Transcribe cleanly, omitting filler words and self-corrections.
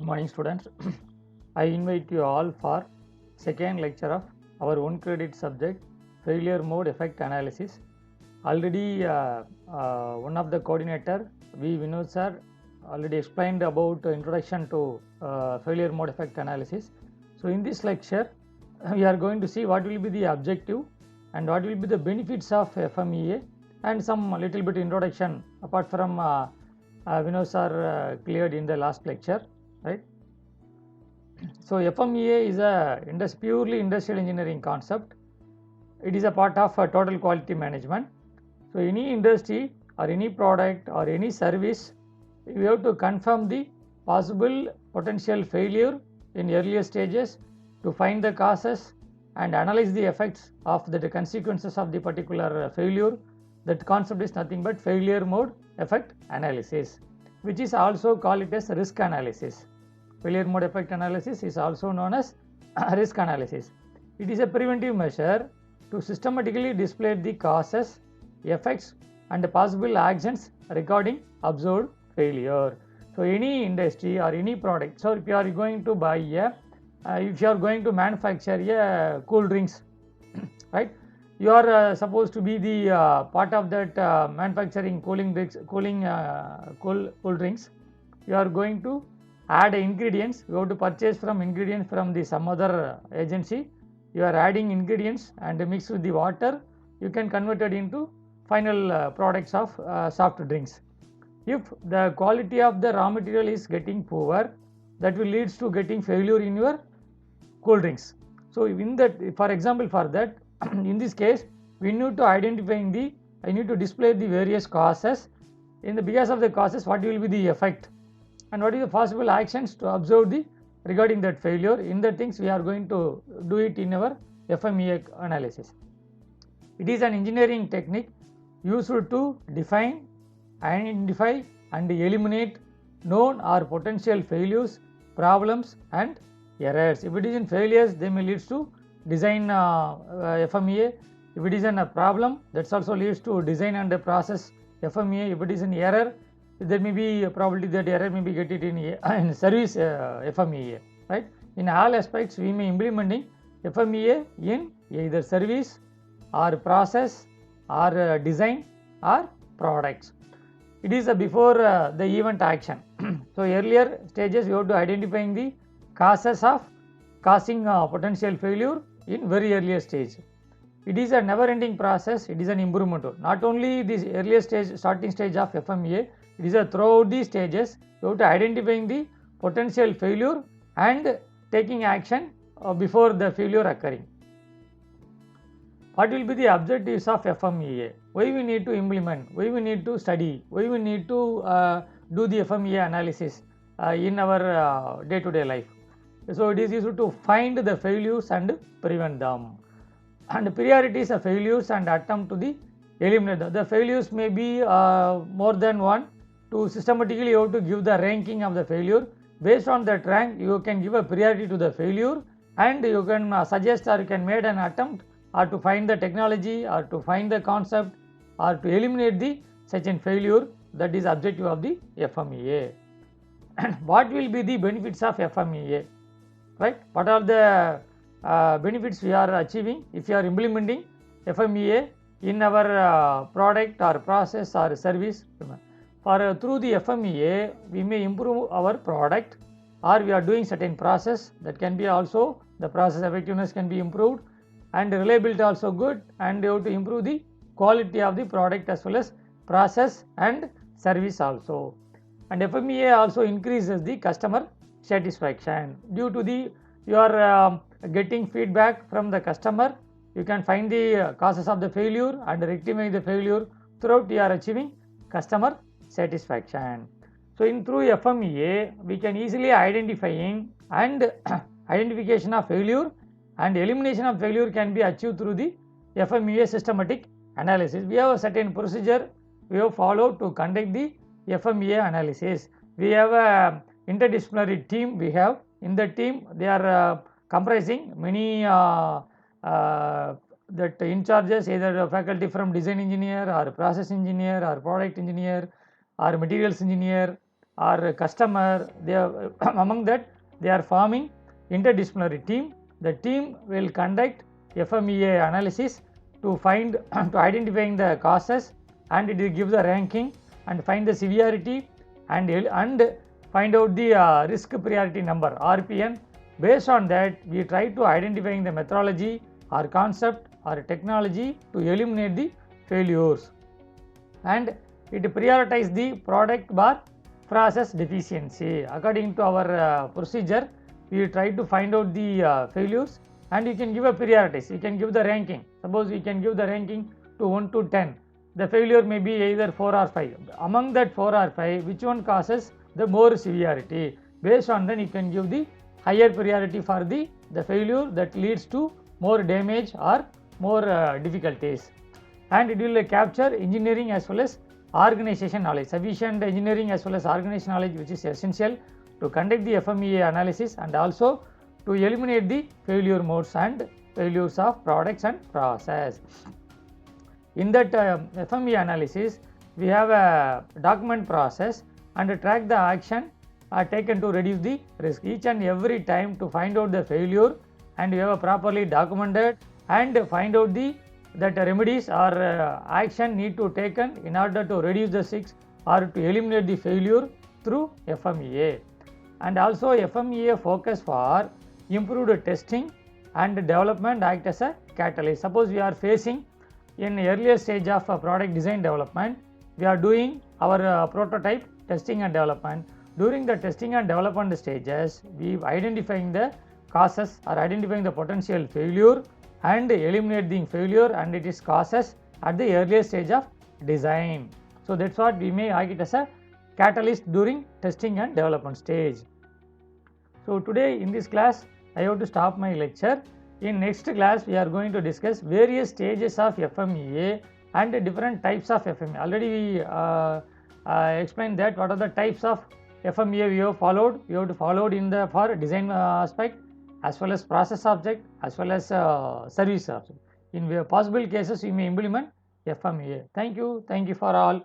morning, students. I invite you all for second lecture of our one credit subject, failure mode effect analysis. Already one of the coordinator, Vinod sir, already explained about introduction to failure mode effect analysis. So in this lecture, we are going to see what will be the objective and what will be the benefits of FMEA and some little bit introduction apart from Vinod sir cleared in the last lecture, right? So FMEA is a purely industrial engineering concept. It is a part of total quality management. So any industry or any product or any service, we have to confirm the possible potential failure in earlier stages to find the causes and analyze the effects of the consequences of the particular failure. That concept is nothing but failure mode effect analysis, which is also called it as risk analysis. Failure mode effect analysis is also known as risk analysis. It is a preventive measure to systematically display the causes, effects and possible actions regarding observed failure. So any industry or any product, so if you are going to buy if you are going to manufacture a cool drinks, right, you are supposed to be the part of that manufacturing cool drinks. You are going to add ingredients. You have to purchase from ingredients from the some other agency. You are adding ingredients and mix with the water. You can convert it into final products of soft drinks. If the quality of the raw material is getting poor, that will leads to getting failure in your cool drinks. So in that, for example, for that in this case, we need to I need to display the various causes. In the because of the causes, what will be the effect and what is the possible actions to observe the regarding that failure. In the things we are going to do it in our FMEA analysis. It is an engineering technique used to define, identify and eliminate known or potential failures, problems and errors. If it is in failures, they may lead to design FMEA. If it is in a problem, that also leads to design and process FMEA. If it is an error, there may be a probability that error may be get it in service FMEA, right? In all aspects, we may implementing FMEA in either service or process or design or products. It is before the event action. So earlier stages, you have to identifying the causes of causing potential failure in very earlier stage. It is a never ending process. It is an improvement. Not only this earlier stage, starting stage of FMEA, it is throughout the stages you have to identifying the potential failure and taking action before the failure occurring. What will be the objectives of FMEA? Why we need to implement? Why we need to study? Why we need to do the FMEA analysis in our day-to-day life? So it is used to find the failures and prevent them. And priorities of failures and attempt to the eliminate them. The failures may be more than one. To systematically you have to give the ranking of the failure. Based on that rank, you can give a priority to the failure and you can suggest or you can make an attempt or to find the technology or to find the concept or to eliminate the such a failure. That is objective of the FMEA. What will be the benefits of FMEA? Right? What are the benefits we are achieving if you are implementing FMEA in our product or process or service? For through the FMEA, we may improve our product or we are doing certain process that can be also the process effectiveness can be improved and reliability also good, and you have to improve the quality of the product as well as process and service also. And FMEA also increases the customer satisfaction due to the you are getting feedback from the customer. You can find the causes of the failure and rectify the failure. Throughout you are achieving customer satisfaction. So in through FMEA, we can easily identifying and identification of failure and elimination of failure can be achieved through the FMEA systematic analysis. We have a certain procedure we have followed to conduct the FMEA analysis. We have a interdisciplinary team. We have in the team they are comprising many that in charges, either faculty from design engineer or process engineer or product engineer or materials engineer or customer, they are among that they are forming interdisciplinary team. The team will conduct FMEA analysis to find to identifying the causes, and it will give the ranking and find the severity and find out the risk priority number RPN. Based on that, we try to identifying the methodology or concept or technology to eliminate the failures, and it prioritize the product bar process deficiency. According to our procedure, we try to find out the failures, and you can give a priorities, you can give the ranking. Suppose you can give the ranking to 1 to 10, the failure may be either 4 or 5. Among that 4 or 5, which one causes the more severity? Based on that, you can give the higher priority for the failure that leads to more damage or more difficulties. And it will capture engineering as well as organization knowledge, sufficient engineering as well as organization knowledge, which is essential to conduct the FMEA analysis and also to eliminate the failure modes and failures of products and process. In that FMEA analysis, we have a document process and track the action taken to reduce the risk each and every time to find out the failure, and we have a properly documented and find out the that remedies or action need to taken in order to reduce the risks or to eliminate the failure through FMEA. And also FMEA focus for improved testing and development act as a catalyst. Suppose we are facing in earlier stage of product design development, we are doing our prototype testing and development. During the testing and development stages, we identifying the causes or identifying the potential failure and eliminating failure and its causes at the earlier stage of design. So that's what we may act as a catalyst during testing and development stage. So today in this class, I have to stop my lecture. In next class, we are going to discuss various stages of FMEA and different types of FMEA. Already we explained that what are the types of FMEA we have followed. We have to follow in the for design aspect, as well as process object, as well as service object. In possible cases, we may implement FMEA. Thank you for all.